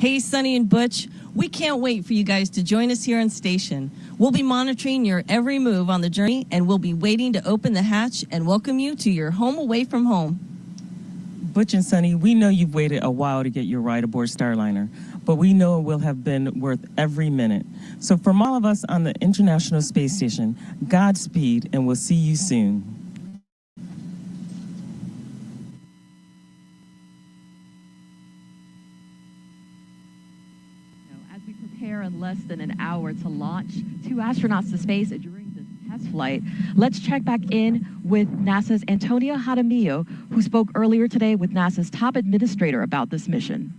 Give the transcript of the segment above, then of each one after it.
Hey, Sonny and Butch, we can't wait for you guys to join us here on station. We'll be monitoring your every move on the journey, and we'll be waiting to open the hatch and welcome you to your home away from home. Butch and Sonny, we know you've waited a while to get your ride aboard Starliner, but we know it will have been worth every minute. So from all of us on the International Space Station, Godspeed, and we'll see you soon. As we prepare in less than an hour to launch 2 astronauts to space during this test flight, let's check back in with NASA's Antonio Jaramillo, who spoke earlier today with NASA's top administrator about this mission.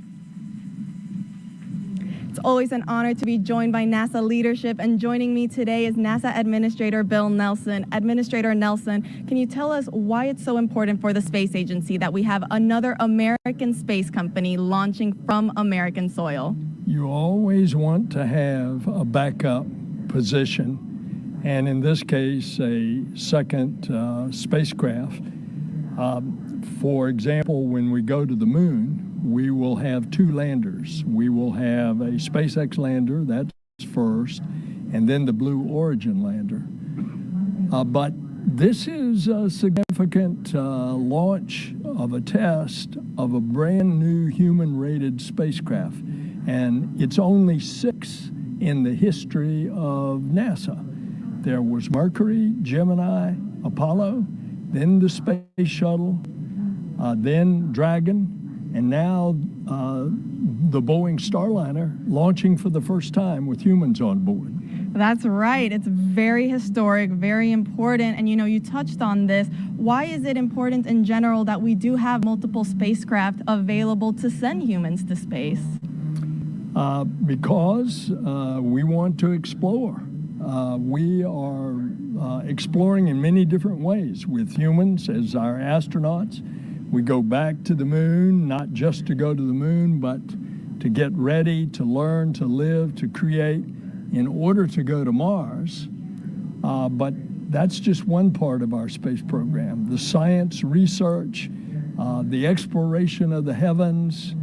It's always an honor to be joined by NASA leadership, and joining me today is NASA Administrator Bill Nelson. Administrator Nelson, can you tell us why it's so important for the space agency that we have another American space company launching from American soil? You always want to have a backup position, and in this case, a second spacecraft. For example, when we go to the moon, we will have 2 landers. We will have a SpaceX lander, that's first, and then the Blue Origin lander. But this is a significant launch of a test of a brand new human-rated spacecraft, and it's only 6 in the history of NASA. There was Mercury, Gemini, Apollo, then the Space Shuttle, then Dragon, and now the Boeing Starliner launching for the first time with humans on board. That's right. It's very historic, very important. And you touched on this. Why is it important in general that we do have multiple spacecraft available to send humans to space? Because we want to explore. We are exploring in many different ways with humans as our astronauts. We go back to the moon, not just to go to the moon, but to get ready, to learn, to live, to create in order to go to Mars. But that's just one part of our space program. The science, research, the exploration of the heavens,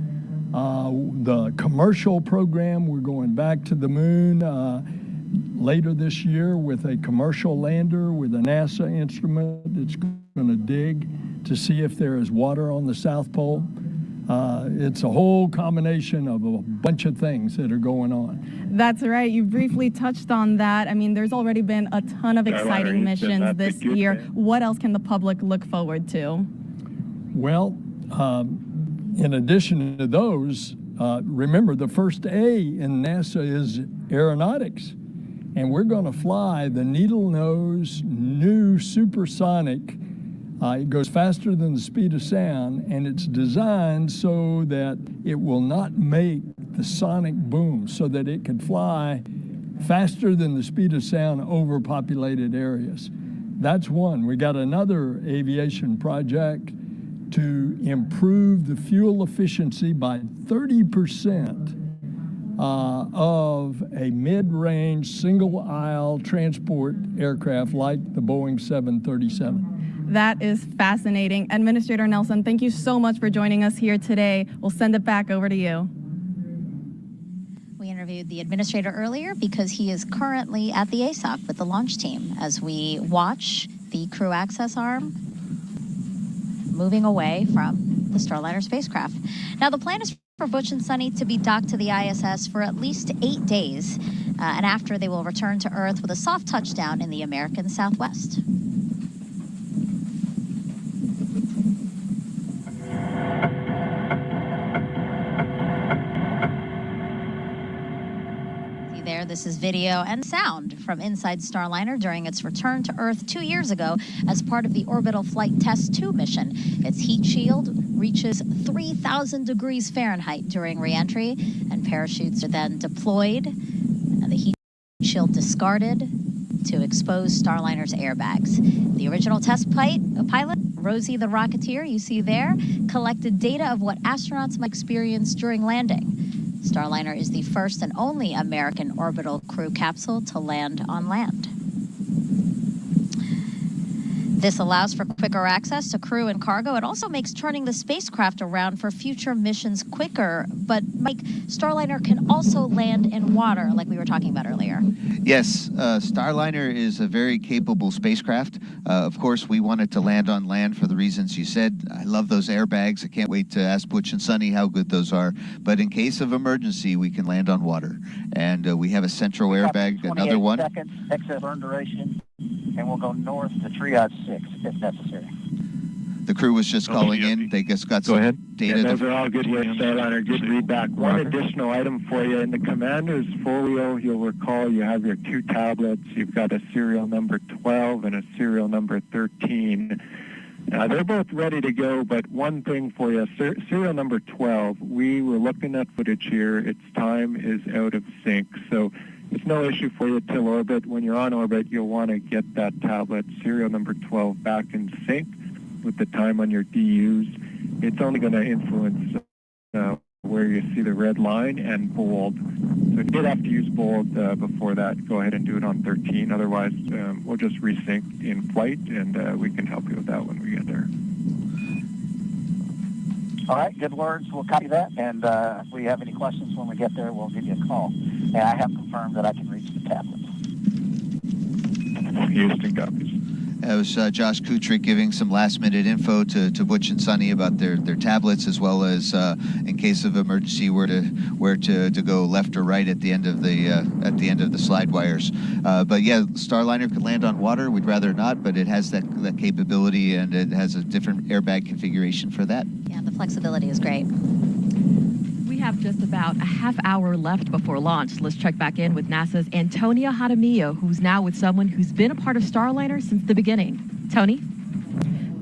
the commercial program. We're going back to the moon later this year with a commercial lander with a NASA instrument that's going to dig to see if there is water on the South Pole. It's a whole combination of a bunch of things that are going on. That's right. You briefly touched on that. I mean, there's already been a ton of exciting missions this year. What else can the public look forward to? Well, in addition to those, remember the first A in NASA is aeronautics. And we're going to fly the needle-nose new supersonic. It goes faster than the speed of sound, and it's designed so that it will not make the sonic boom, so that it can fly faster than the speed of sound over populated areas. That's one. We got another aviation project to improve the fuel efficiency by 30% of a mid-range single-aisle transport aircraft like the Boeing 737. That is fascinating. Administrator Nelson, thank you so much for joining us here today. We'll send it back over to you. We interviewed the administrator earlier because he is currently at the ASOC with the launch team as we watch the crew access arm moving away from the Starliner spacecraft. Now, the plan is for Butch and Sonny to be docked to the ISS for at least 8 days, and after they will return to Earth with a soft touchdown in the American Southwest. There, this is video and sound from inside Starliner during its return to Earth 2 years ago as part of the Orbital Flight Test 2 mission. Its heat shield reaches 3,000 degrees Fahrenheit during re-entry, and parachutes are then deployed, and the heat shield discarded to expose Starliner's airbags. The original test pilot, Rosie the Rocketeer, you see there, collected data of what astronauts might experience during landing. Starliner is the first and only American orbital crew capsule to land on land. This allows for quicker access to crew and cargo. It also makes turning the spacecraft around for future missions quicker. But, Mike, Starliner can also land in water, like we were talking about earlier. Yes, Starliner is a very capable spacecraft. Of course, we want it to land on land for the reasons you said. I love those airbags. I can't wait to ask Butch and Sunny how good those are. But in case of emergency, we can land on water. And we have a central airbag, another one. 28 seconds, excess burn duration, and we'll go north to triage 6 if necessary. The crew was just calling in. They just got some data. Yeah, those are all good here, Starliner. Good read back. One additional item for you. In the commander's folio, you'll recall you have your 2 tablets. You've got a serial number 12 and a serial number 13. They're both ready to go, but one thing for you. Serial number 12, we were looking at footage here. Its time is out of sync, so it's no issue for you till orbit. When you're on orbit, you'll want to get that tablet, serial number 12, back in sync with the time on your DUs. It's only going to influence where you see the red line and bold. So if you did have to use bold before that, go ahead and do it on 13. Otherwise, we'll just resync in flight, and we can help you with that when we get there. All right, good words. We'll copy that, and if we have any questions when we get there, we'll give you a call. And I have confirmed that I can reach the tablets. Houston copies. It was Josh Kutrick giving some last-minute info to Butch and Sunny about their tablets, as well as in case of emergency where to go left or right at the end of the slide wires. But yeah, Starliner can land on water. We'd rather not, but it has that capability, and it has a different airbag configuration for that. Yeah, the flexibility is great. We have just about a half hour left before launch. Let's check back in with NASA's Antonia Jaramillo, who's now with someone who's been a part of Starliner since the beginning. Tony?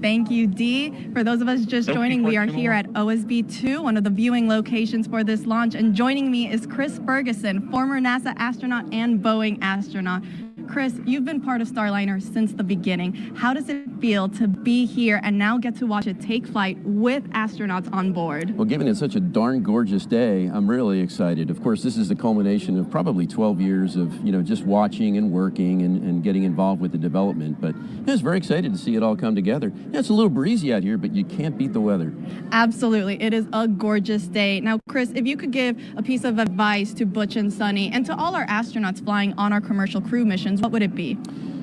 Thank you, Dee. For those of us just joining, we are here at OSB-2, one of the viewing locations for this launch. And joining me is Chris Ferguson, former NASA astronaut and Boeing astronaut. Chris, you've been part of Starliner since the beginning. How does it feel to be here and now get to watch it take flight with astronauts on board? Well, given it's such a darn gorgeous day, I'm really excited. Of course, this is the culmination of probably 12 years of, just watching and working and getting involved with the development. But I was very excited to see it all come together. Yeah, it's a little breezy out here, but you can't beat the weather. Absolutely. It is a gorgeous day. Now, Chris, if you could give a piece of advice to Butch and Sunny and to all our astronauts flying on our commercial crew missions, what would it be?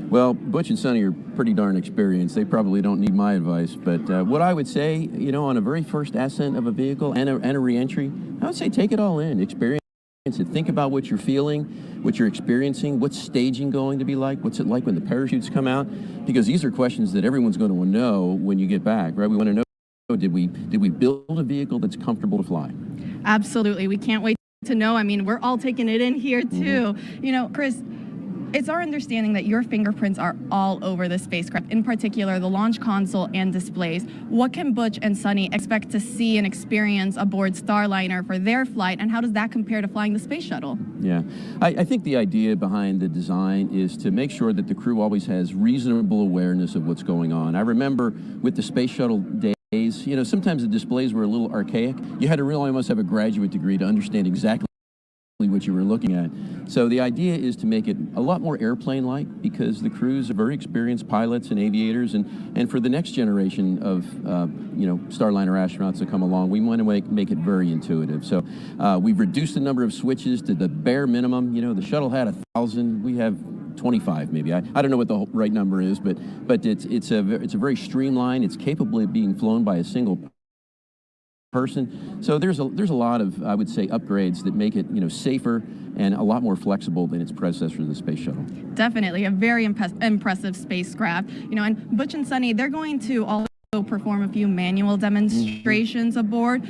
Well, Butch and Sunny are pretty darn experienced. They probably don't need my advice, but what I would say, on a very first ascent of a vehicle and a re-entry, I would say take it all in, experience it, think about what you're feeling, what you're experiencing, what's staging going to be like, what's it like when the parachutes come out, because these are questions that everyone's going to know when you get back, right? We want to know, did we build a vehicle that's comfortable to fly? Absolutely. We can't wait to know. I mean, we're all taking it in here too. Chris, it's our understanding that your fingerprints are all over the spacecraft, in particular the launch console and displays. What can Butch and Sunny expect to see and experience aboard Starliner for their flight, and how does that compare to flying the space shuttle? Yeah, I think the idea behind the design is to make sure that the crew always has reasonable awareness of what's going on. I remember with the space shuttle days, sometimes the displays were a little archaic. You had to really almost have a graduate degree to understand exactly what you were looking at. So the idea is to make it a lot more airplane-like, because the crews are very experienced pilots and aviators, and for the next generation of Starliner astronauts that come along, we want to make it very intuitive. So we've reduced the number of switches to the bare minimum. The shuttle had 1,000. We have 25 maybe. I don't know what the right number is, but it's a very streamlined. It's capable of being flown by a single person. So there's a lot of, I would say, upgrades that make it safer and a lot more flexible than its predecessor, the space shuttle. Definitely a very impressive spacecraft. And Butch and Sunny, they're going to also perform a few manual demonstrations aboard.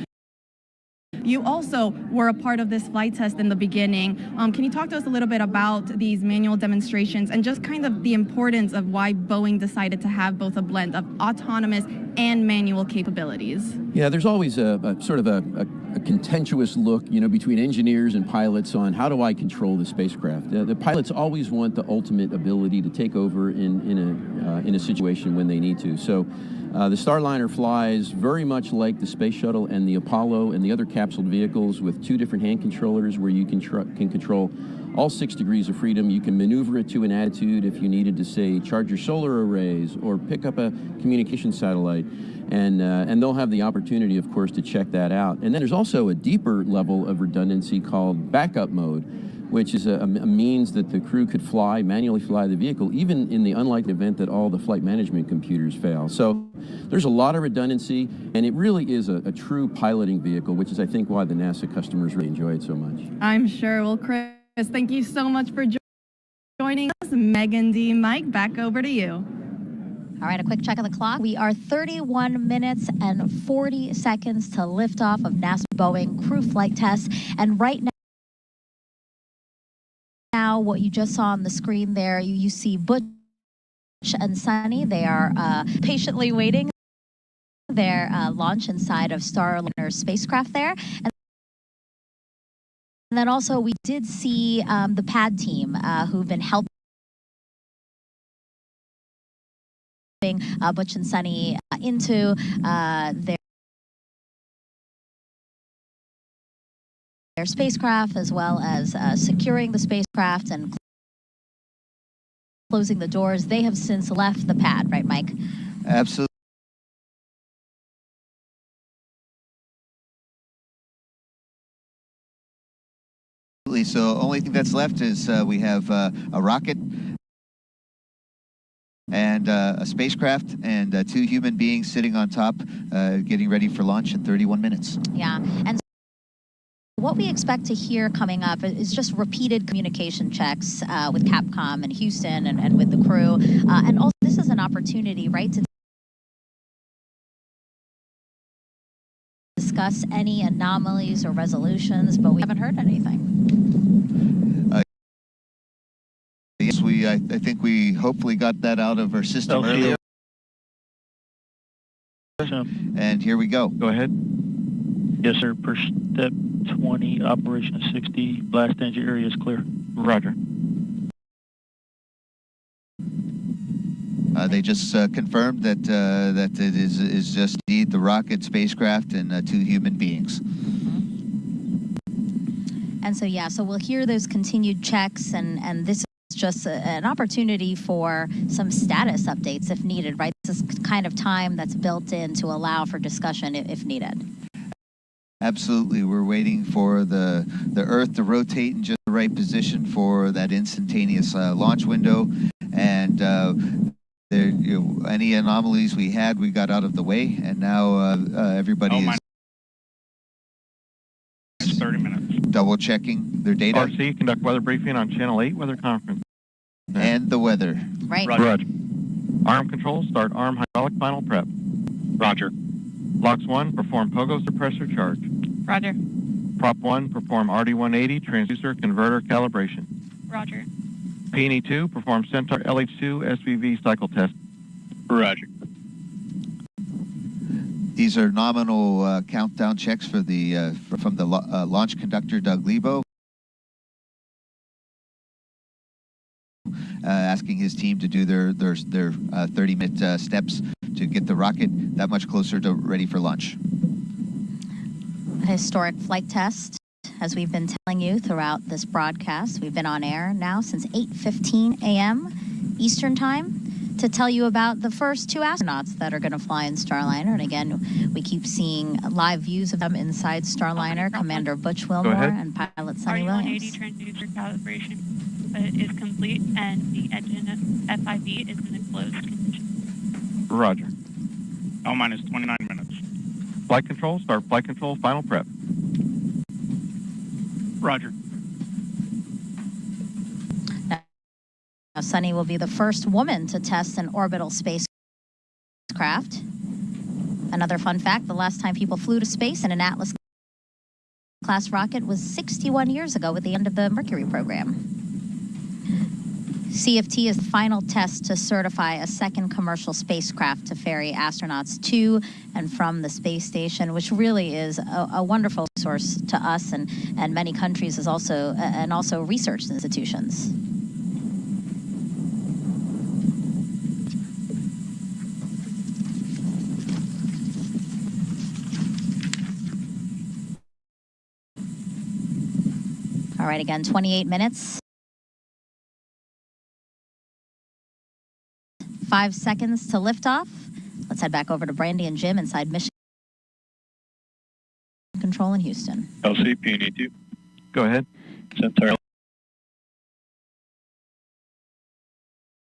You also were a part of this flight test in the beginning. Can you talk to us a little bit about these manual demonstrations and just kind of the importance of why Boeing decided to have both a blend of autonomous and manual capabilities? Yeah, there's always a sort of a contentious look, between engineers and pilots on how do I control the spacecraft. The pilots always want the ultimate ability to take over in a situation when they need to. So the Starliner flies very much like the space shuttle and the Apollo and the other capsule vehicles, with 2 different hand controllers where you can control all 6 degrees of freedom. You can maneuver it to an attitude if you needed to, say, charge your solar arrays or pick up a communication satellite. And they'll have the opportunity, of course, to check that out. And then there's also a deeper level of redundancy called backup mode, which is a means that the crew could manually fly the vehicle, even in the unlikely event that all the flight management computers fail. So there's a lot of redundancy, and it really is a true piloting vehicle, which is, I think, why the NASA customers really enjoy it so much. I'm sure. Well, Chris, thank you so much for joining us. Megan D. Mike, back over to you. All right, a quick check of the clock. We are 31 minutes and 40 seconds to liftoff of NASA Boeing crew flight tests. And right now, what you just saw on the screen there, you see Butch and Sunny. They are patiently waiting their launch inside of Starliner spacecraft there. And then also, we did see the pad team who've been helping Butch and Sunny into their spacecraft, as well as securing the spacecraft and closing the doors. They have since left the pad, right, Mike? Absolutely. So only thing that's left is we have a rocket and a spacecraft and 2 human beings sitting on top, getting ready for launch in 31 minutes. Yeah, and what we expect to hear coming up is just repeated communication checks with Capcom and Houston and with the crew. And also, this is an opportunity, right, to discuss any anomalies or resolutions, but we haven't heard anything. Yes, I think we hopefully got that out of our system earlier. And here we go. Go ahead. Yes, sir. Per step 20, operation of 60, blast engine area is clear. Roger. They just confirmed that that it is just indeed the rocket, spacecraft, and 2 human beings. And so, yeah, so we'll hear those continued checks, and this is just an opportunity for some status updates if needed, right? This is kind of time that's built in to allow for discussion if needed. Absolutely. We're waiting for the Earth to rotate in just the right position for that instantaneous launch window. And any anomalies we had, we got out of the way. And now everybody is 30 minutes. Double checking their data. RC, conduct weather briefing on Channel 8 weather conference. And the weather. Right. Roger. Arm control, start arm hydraulic final prep. Roger. Blocks 1, perform pogo suppressor charge. Roger. Prop 1, perform RD-180 transducer converter calibration. Roger. P&E 2, perform Centaur LH2 SVV cycle test. Roger. These are nominal countdown checks for the from the launch conductor, Doug Lebo, asking his team to do their 30-minute steps to get the rocket that much closer to ready for launch. A historic flight test, as we've been telling you throughout this broadcast. We've been on air now since 8:15 a.m. Eastern Time to tell you about the first 2 astronauts that are going to fly in Starliner. And again, we keep seeing live views of them inside Starliner. Commander Butch Wilmore and pilot Sunny Williams. RD-180 transducer calibration is complete, and the engine FIV is in a closed condition. Roger. L-minus 29 minutes. Flight control, start flight control, final prep. Roger. Now, Sunny will be the first woman to test an orbital spacecraft. Another fun fact, the last time people flew to space in an Atlas-class rocket was 61 years ago at the end of the Mercury program. CFT is the final test to certify a second commercial spacecraft to ferry astronauts to and from the space station, which really is a wonderful resource to us and many countries and also research institutions. All right, again, 28 minutes. 5 seconds to liftoff. Let's head back over to Brandy and Jim inside Mission Control in Houston. LCP2. Go ahead. Centaur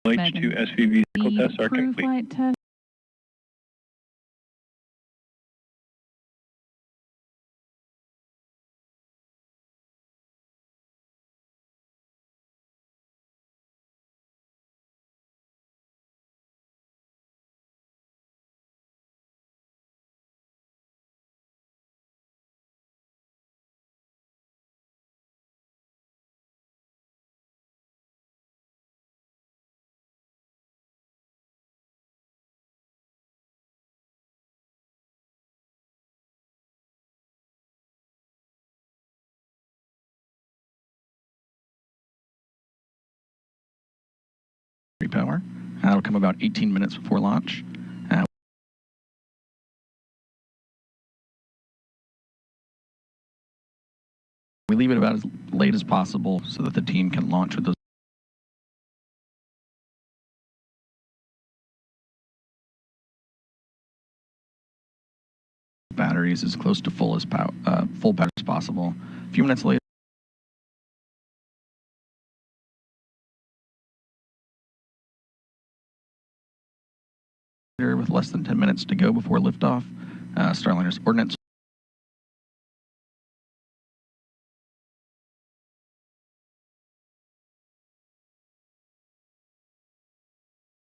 H2 SVV vehicle tests are complete. Flight test. Power. That'll come about 18 minutes before launch. We leave it about as late as possible so that the team can launch with those batteries as close to full power as possible. A few minutes later, with less than 10 minutes to go before liftoff, Starliner's ordnance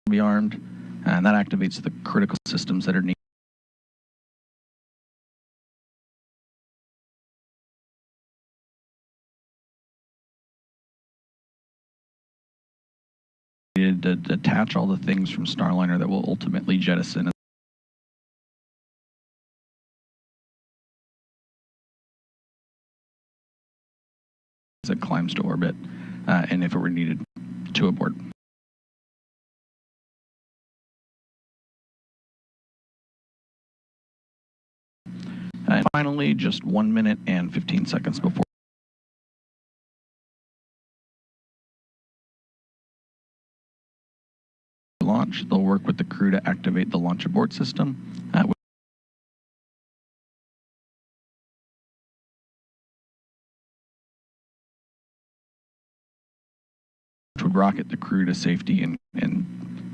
will be armed, and that activates the critical systems that are needed. To detach all the things from Starliner that will ultimately jettison as it climbs to orbit, and if it were needed, to abort. And finally, just 1 minute and 15 seconds before launch, they'll work with the crew to activate the launch abort system, which would rocket the crew to safety in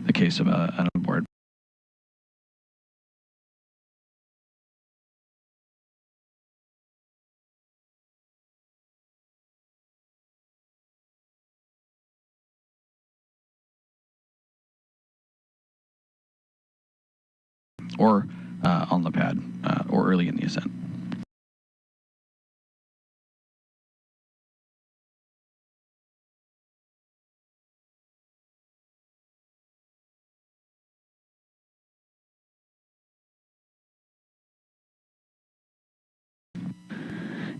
the case of an abort. Or on the pad, or early in the ascent.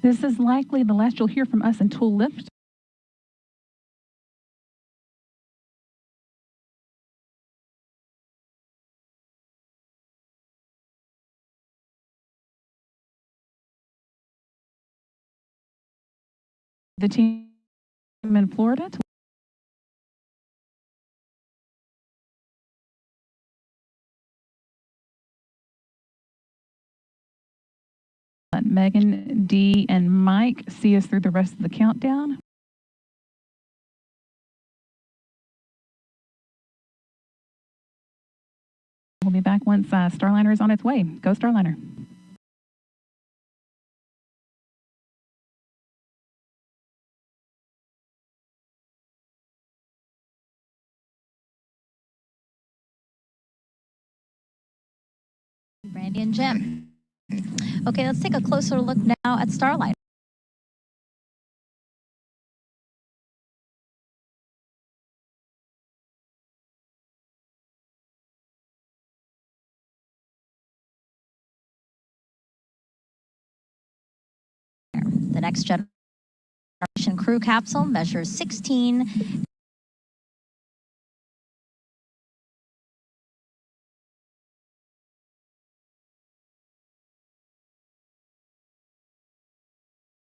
This is likely the last you'll hear from us until lift. The team in Florida. Let Megan, Dee, and Mike see us through the rest of the countdown. We'll be back once Starliner is on its way. Go Starliner. Brandy and Jim. Okay, let's take a closer look now at Starliner. The next generation crew capsule measures 16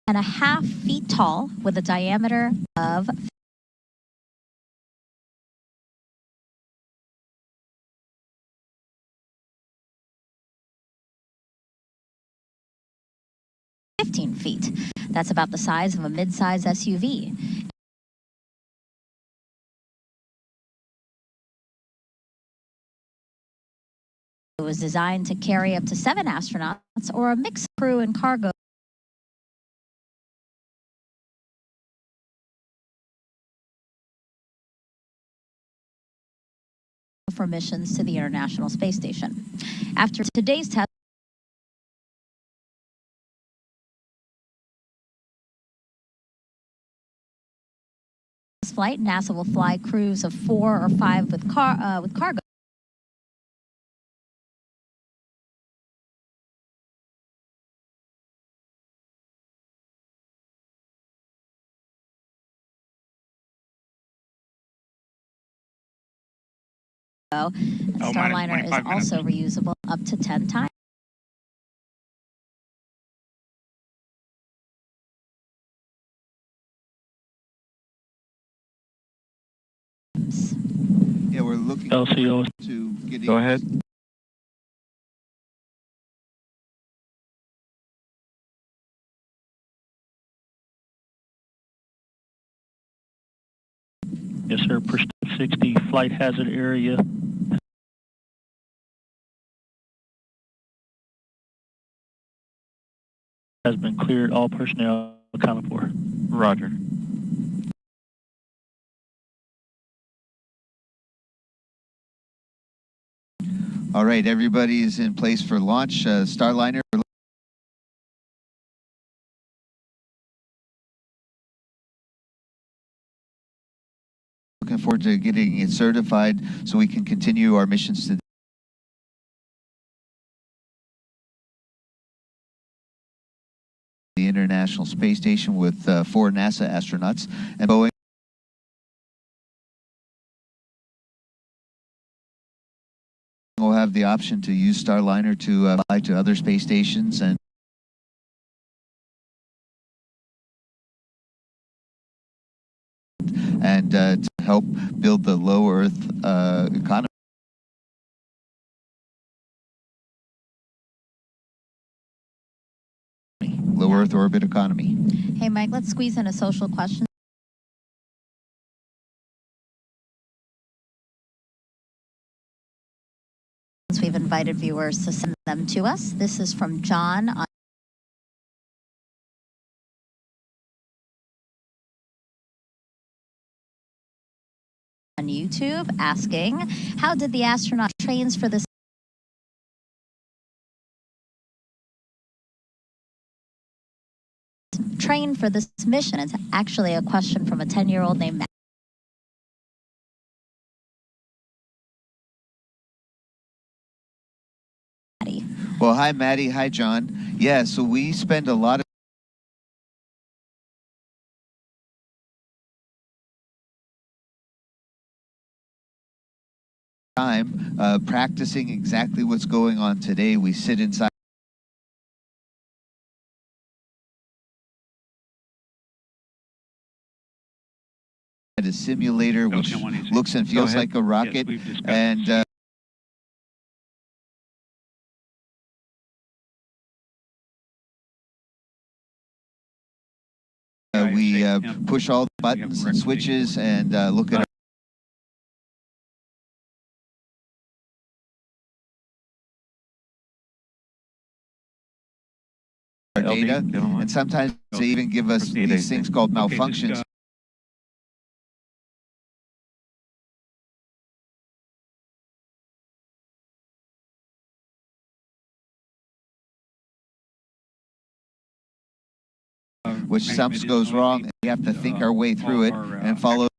and a half feet tall with a diameter of 15 feet. That's about the size of a mid-size SUV. It was designed to carry up to 7 astronauts or a mixed crew and cargo. For missions to the International Space Station. After today's test flight, NASA will fly crews of 4 or 5 with cargo. Starliner is also reusable up to 10 times. Yeah, we're looking LCO to getting... Go ahead. Yes, sir. Per 60 flight hazard area. Has been cleared. All personnel accounted for. Roger. All right, everybody is in place for launch. Starliner. Looking forward to getting it certified so we can continue our missions to the International Space Station with 4 NASA astronauts and Boeing. We'll have the option to use Starliner to fly to other space stations and to help build the low Earth economy. Low Earth orbit economy. Hey, Mike, let's squeeze in a social question. We've invited viewers to send them to us. This is from John on YouTube asking, how did the astronaut train for this mission? It's actually a question from a 10-year-old named Maddie. Well, hi, Maddie. Hi, John. Yeah, so we spend a lot of time practicing exactly what's going on today. We sit inside a simulator which looks and feels like a rocket, and we push all the buttons and switches and look at our data, and sometimes they even give us these things called malfunctions. Which something goes wrong, and we have to think our way through it and follow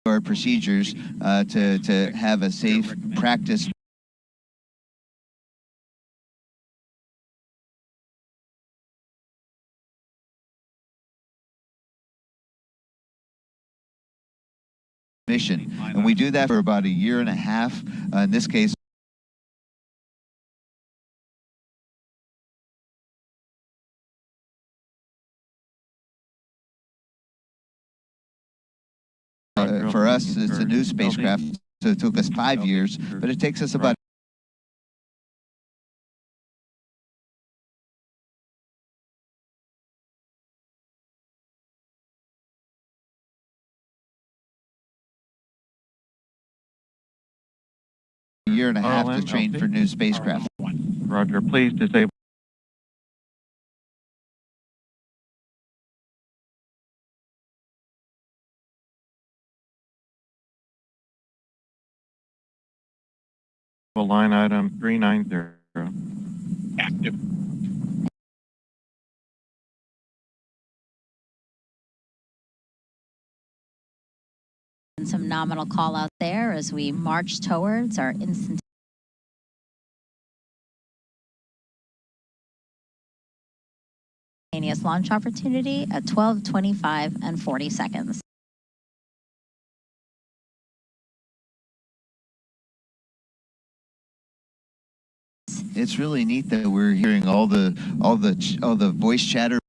our procedures to have a safe practice. Mission, and we do that for about a year and a half. In this case, For us, it's a new spacecraft, so it took us 5 years, but it takes us about a year and a half to train for new spacecraft. Roger, please disable. Line item 390. Active. And some nominal call out there as we march towards our instantaneous launch opportunity at 12:25 and 40 seconds. It's really neat that we're hearing all the voice chatter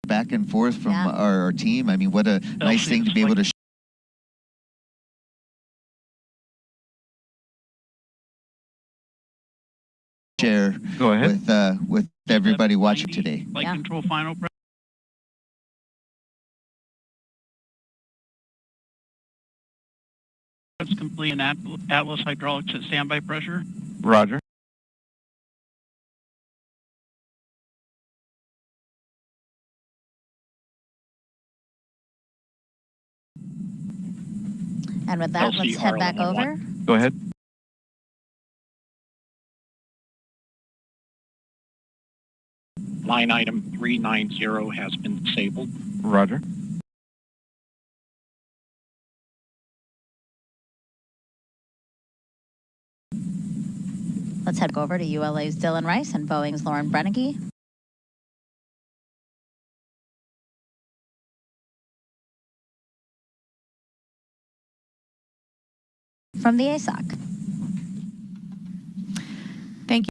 back and forth from our team. I mean, what a nice thing to be able to share with everybody watching today. Flight control final prep. Complete and Atlas hydraulics at standby pressure. Roger. And with that, let's head back over. Go ahead. Line item 390 has been disabled. Roger. Let's head over to ULA's Dylan Rice and Boeing's Lauren Brennigy. From the ASOC. Thank you.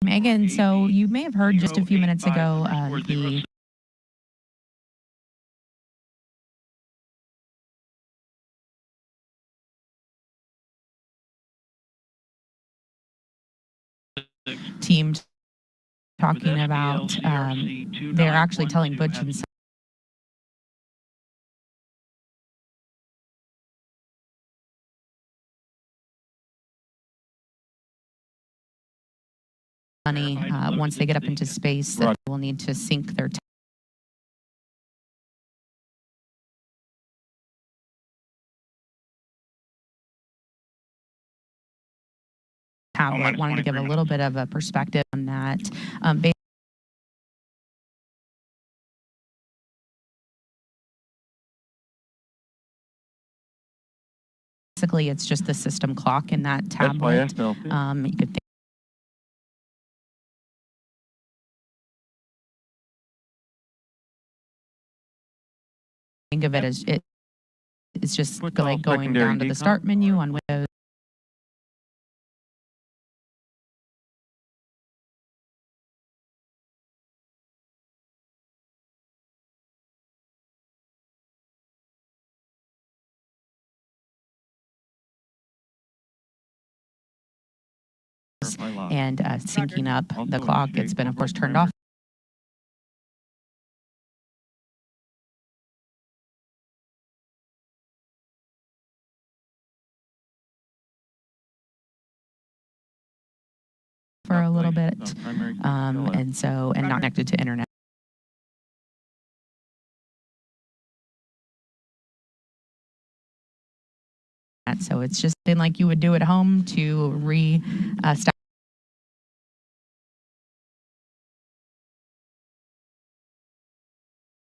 Megan, so you may have heard just a few minutes ago the team talking about they're actually telling Butch and Sunny, once they get up into space, that they will need to sync their tablet. Wanted to give a little bit of a perspective on that. Basically, it's just the system clock in that tablet. You could think of it as it's just like going down to the start menu on Windows. And syncing up the clock. It's been, of course, turned off. For a little bit, and not connected to internet. So it's just been like you would do at home to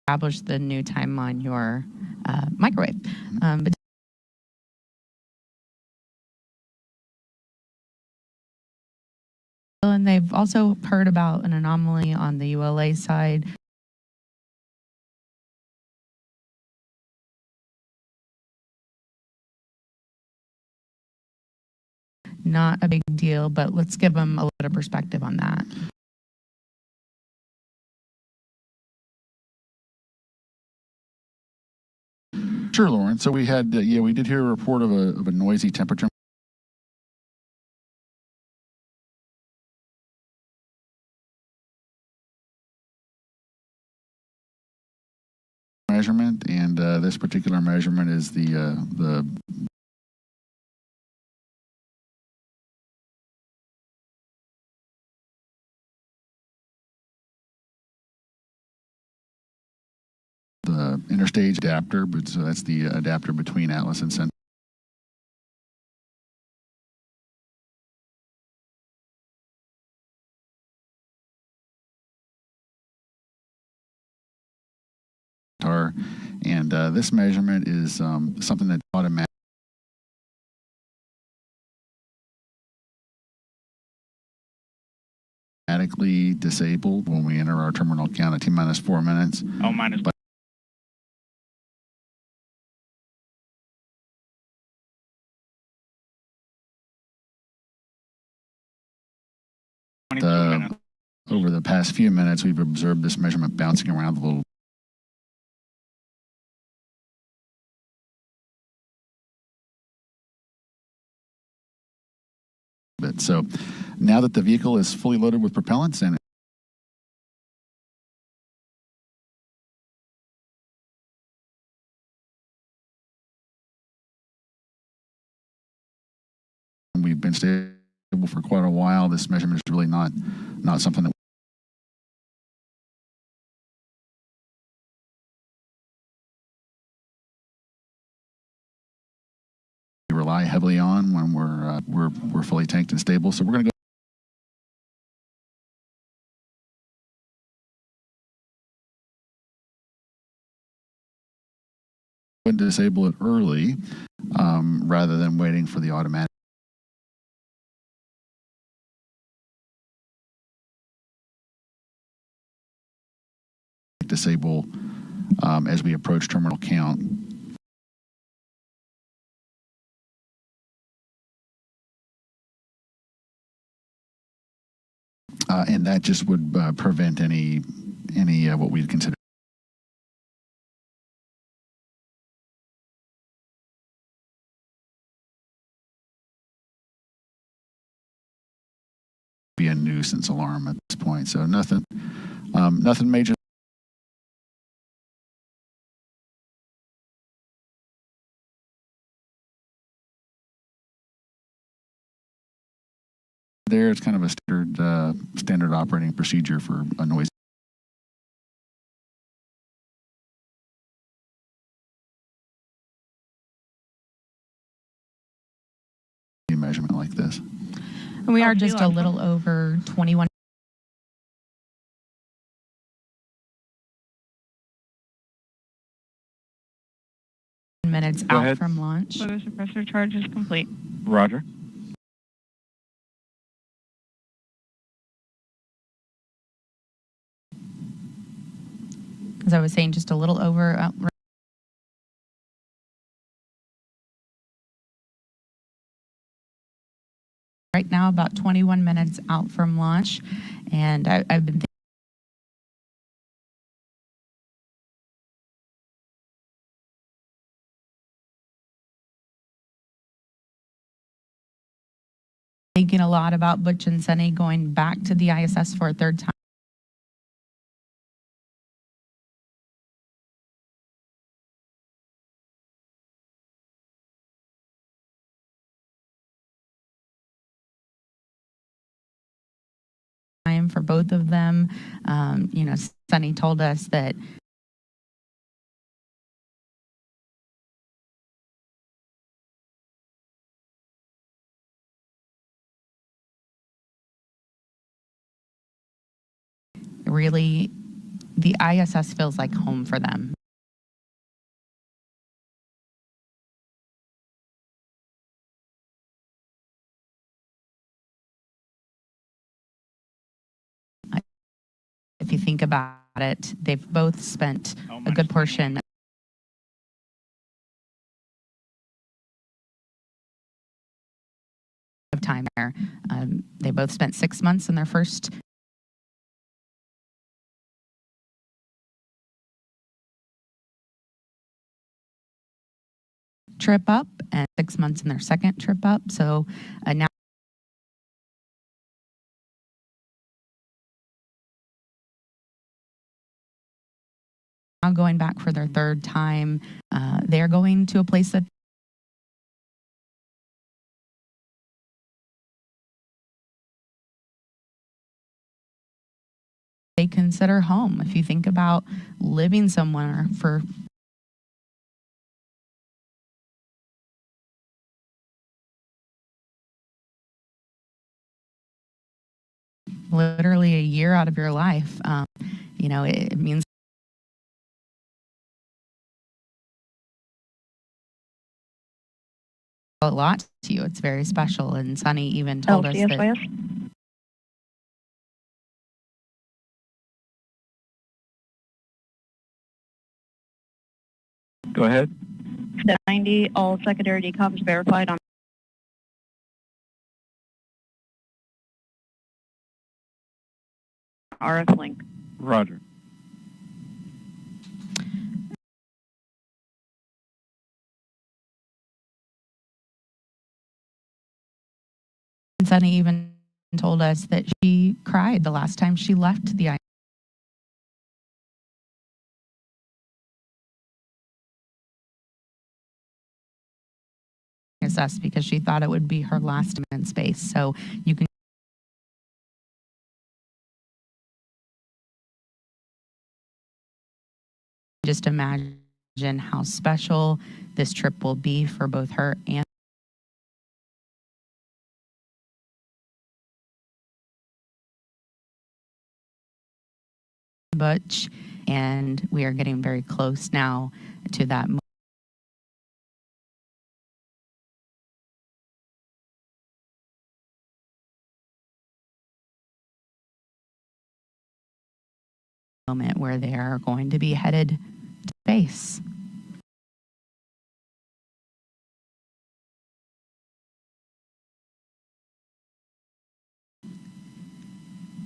establish the new time on your microwave. And they've also heard about an anomaly on the ULA side not a big deal, but let's give them a little bit of perspective on that. Sure, Lauren. So we had, we did hear a report of a noisy temperature measurement, and this particular measurement is the interstage adapter, but so that's the adapter between Atlas and Centaur. And this measurement is something that's automatically disabled when we enter our terminal count at T-minus 4 minutes. Oh, minus. Over the past few minutes, we've observed this measurement bouncing around a little bit. So now that the vehicle is fully loaded with propellants and we've been stable for quite a while, this measurement is really not something that we rely heavily on when we're fully tanked and stable. So we're going to go and disable it early rather than waiting for the automatic disable as we approach terminal count. And that just would prevent any what we'd consider be a nuisance alarm at this point. So nothing major there. It's kind of a standard operating procedure for a noise measurement like this. And we are just a little over 21 minutes out from launch. Photo suppressor charge is complete. Roger. As I was saying, just a little over right now, about 21 minutes out from launch, and I've been thinking a lot about Butch and Sunny going back to the ISS for a third time. For both of them, Sunny told us that really the ISS feels like home for them. If you think about it, they've both spent a good portion of time there. They both spent 6 months in their first trip up and 6 months in their second trip up. So now going back for their third time. They're going to a place that they consider home. If you think about living somewhere for literally a year out of your life, it means a lot to you. It's very special. And Sunny even told us that Go ahead. 90, all secondary decoms verified on RF link. Roger. Sunny even told us that she cried the last time she left the ISS because she thought it would be her last time in space. So you can just imagine how special this trip will be for both her and Butch, and we are getting very close now to that moment where they are going to be headed to space.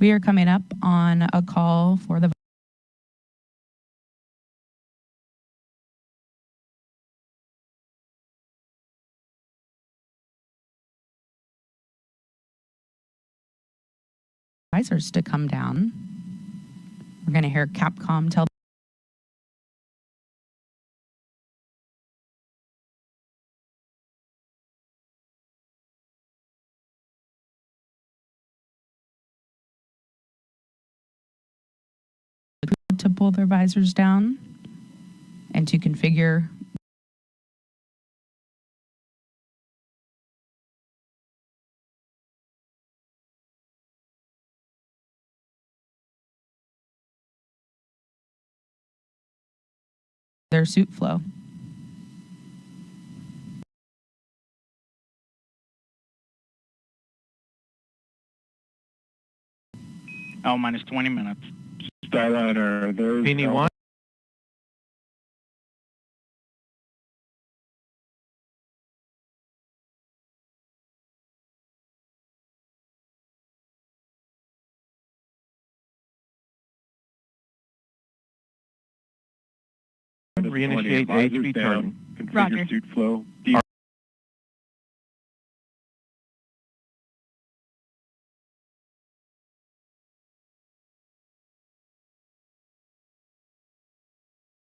We are coming up on a call for the advisors to come down. We're going to hear Capcom tell to pull their visors down and to configure their suit flow. Oh, minus 20 minutes. Starliner, there's Peony 1. Reinitiate HV charging. Configure Roger. suit flow.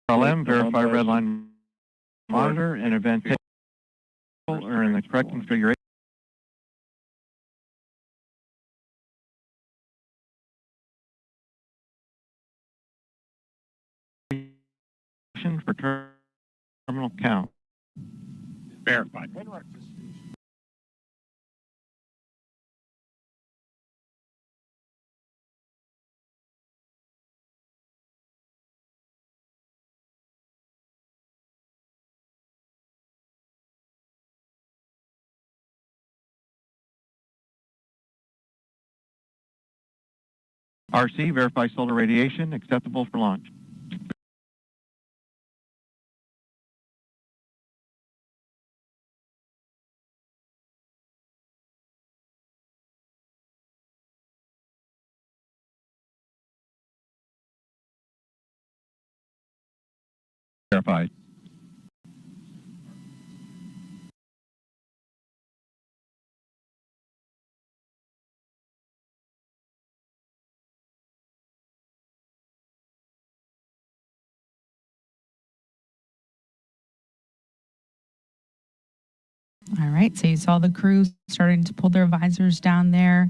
RLM, verify red line monitor and event table are in the correct configuration. For terminal count. Verified. RC, verify solar radiation acceptable for launch. Verified. All right, so you saw the crew starting to pull their visors down there.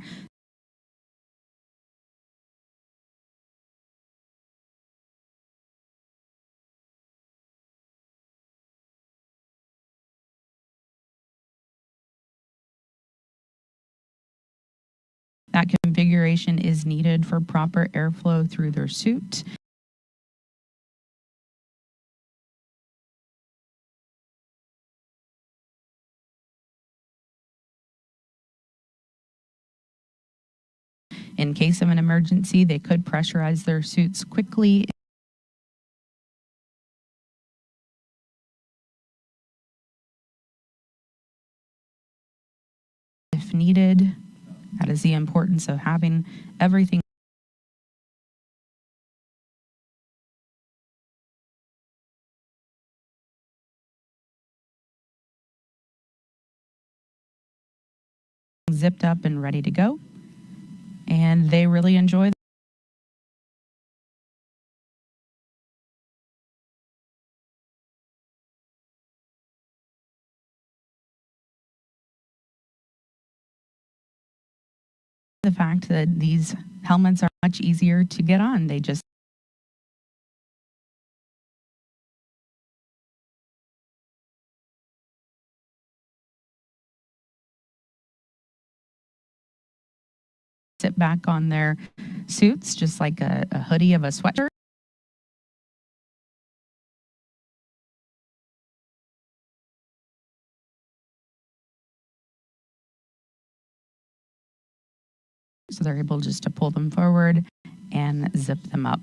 That configuration is needed for proper airflow through their suit. In case of an emergency, they could pressurize their suits quickly. If needed. That is the importance of having everything zipped up and ready to go. And they really enjoy the fact that these helmets are much easier to get on. They just sit back on their suits, just like a hoodie of a sweatshirt. So they're able just to pull them forward and zip them up.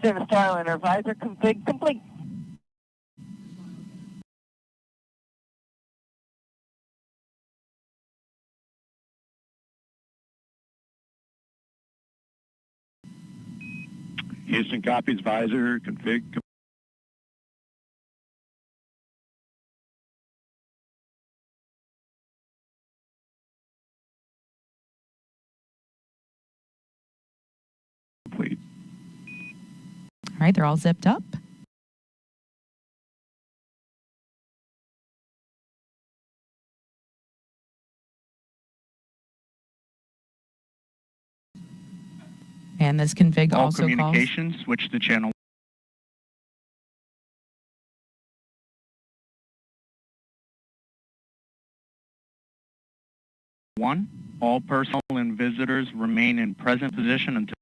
Starliner visor config complete. Houston copies visor config. Complete. All right, they're all zipped up. And this config All also calls communications, switch to channel 1. All personnel and visitors remain in present position until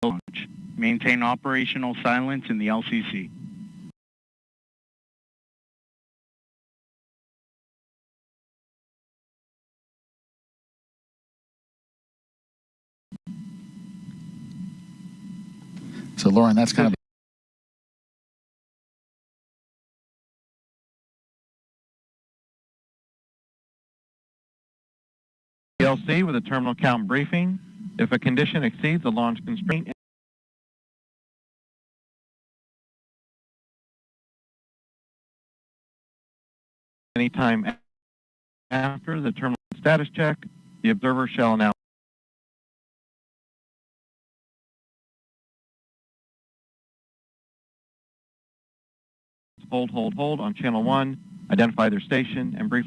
launch. Maintain operational silence in the LCC. So, Lauren, that's kind of PLC with a terminal count briefing. If a condition exceeds the launch constraint, anytime after the terminal status check, the observer shall announce hold on channel 1, identify their station, and briefly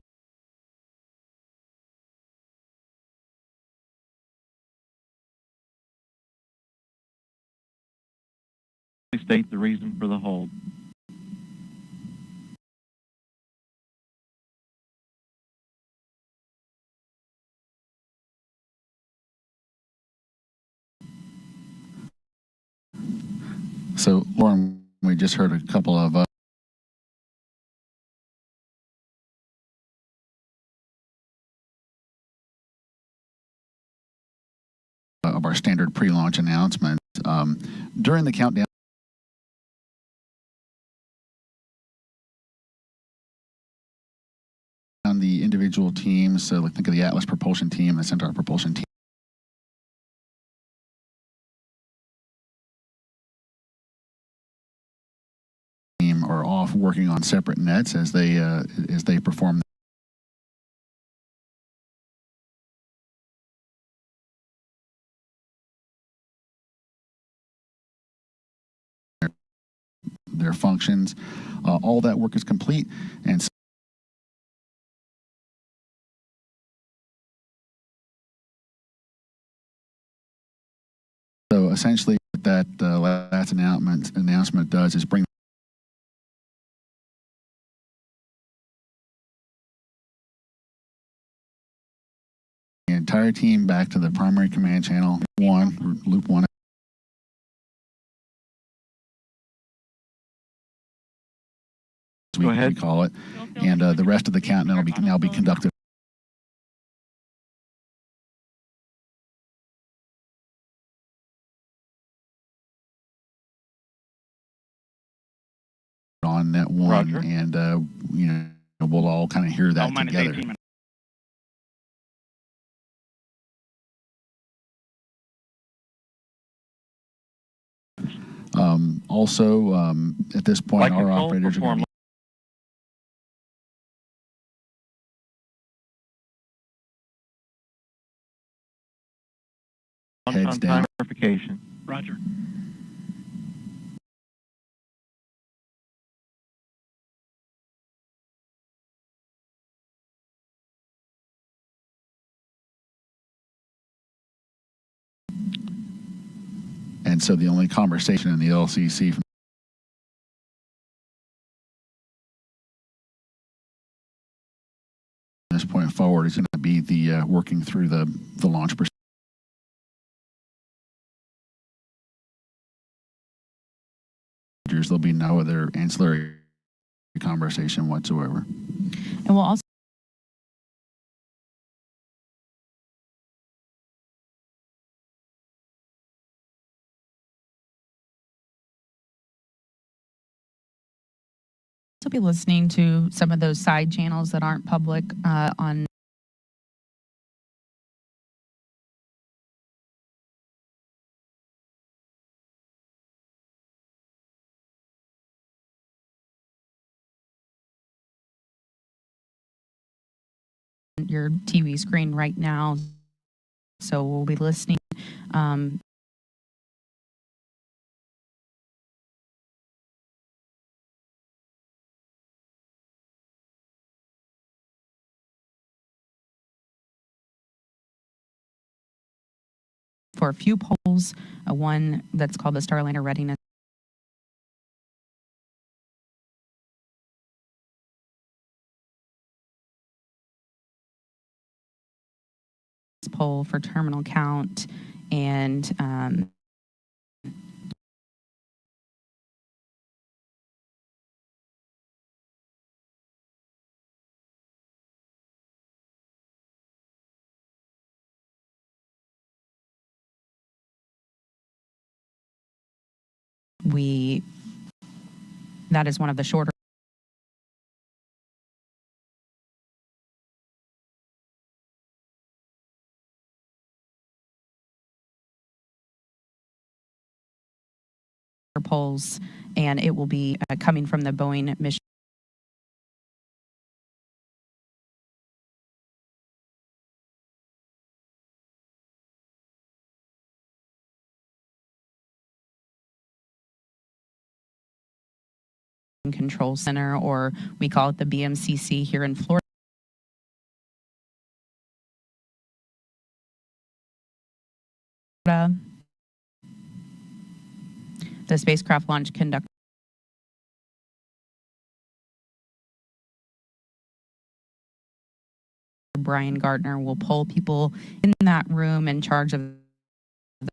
state the reason for the hold. so, Lauren, we just heard a couple of our standard pre-launch announcement. During the countdown, on the individual teams, so think of the Atlas propulsion team, the Centaur propulsion team, are off working on separate nets as they perform. Their functions. All that work is complete, and so essentially what that last announcement does is bring the entire team back to the primary command channel, loop one. We call it, and the rest of the countdown will now be conducted on net one. Roger. And we'll all kind of hear that together. Also, at this point, our operators are going to heads down. Verification. Roger. And so the only conversation in the LCC from this point forward is going to be the working through the launch procedures. There'll be no other ancillary conversation whatsoever. And we'll also be listening to some of those side channels that aren't public on your TV screen right now. So we'll be listening for a few polls, one that's called the Starliner Readiness poll for terminal count and that is one of the shorter polls, and it will be coming from the Boeing mission Control Center, or we call it the BMCC here in Florida. The spacecraft launch conductor Brian Gardner will poll people in that room in charge of the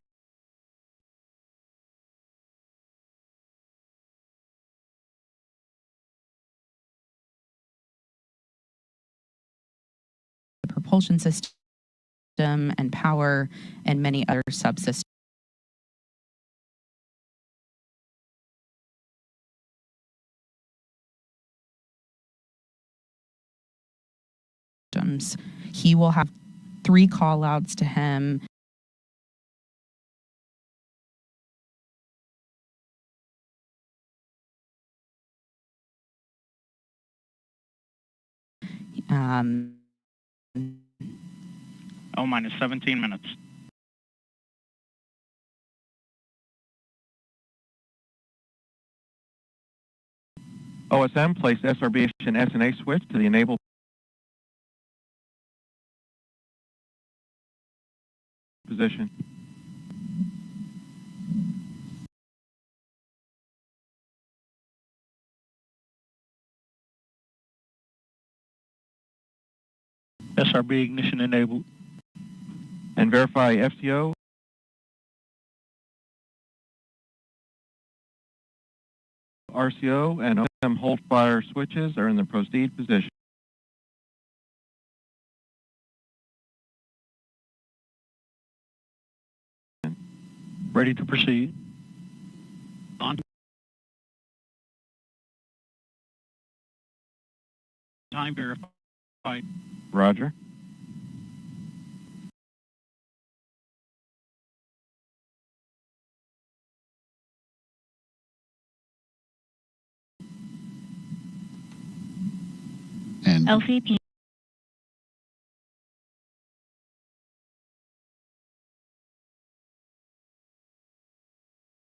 propulsion system and power and many other subsystems. He will have 3 call outs to him. minus 17 minutes. OSM, place SRB and SNA switch to the enable position. SRB ignition enabled. And verify FCO. RCO and OSM hold fire switches are in the proceed position. Ready to proceed. On time verified. Roger. And LCP.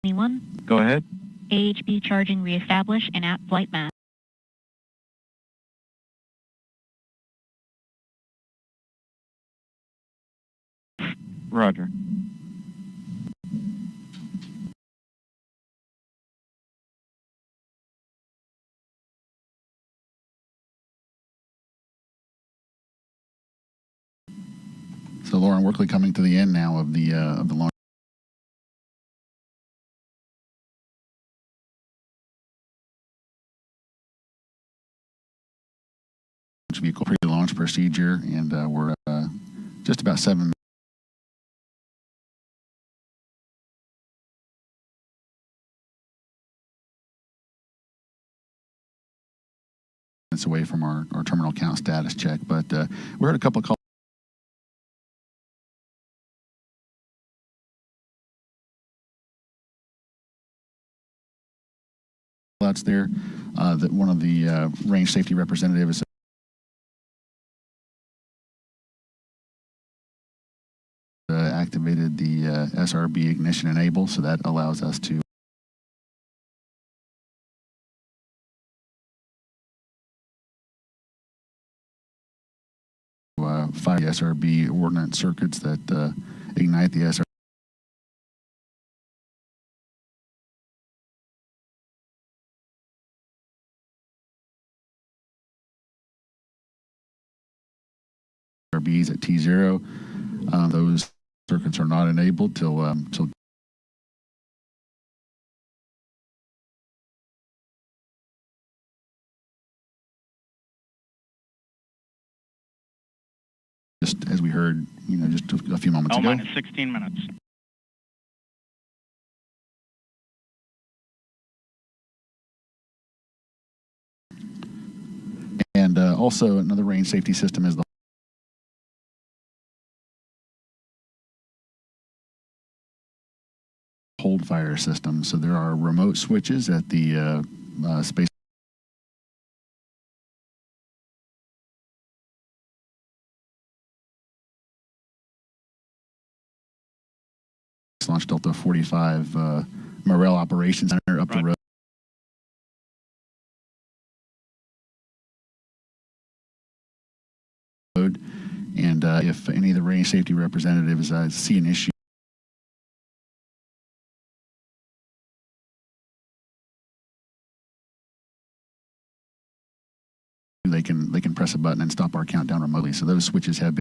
Anyone? Go ahead. AHB charging reestablish and at flight mask. Roger. so, Lauren, we're quickly coming to the end now of the launch. Vehicle pre-launch procedure, and we're just about 7 minutes away from our terminal count status check, but we heard a couple of calls outs there that one of the range safety representatives activated the SRB ignition enable, so that allows us to fire the SRB ordnance circuits that ignite the SRB. SRBs at T0. Those circuits are not enabled till just as we heard, just a few moments ago. minus 16 minutes. And also another range safety system is the hold fire system. So there are remote switches at the space Launch Delta 45 Morel Operations Center up the road. And if any of the range safety representatives see an issue, they can press a button and stop our countdown remotely. So those switches have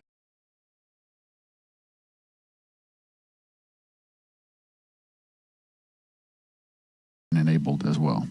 been enabled as well.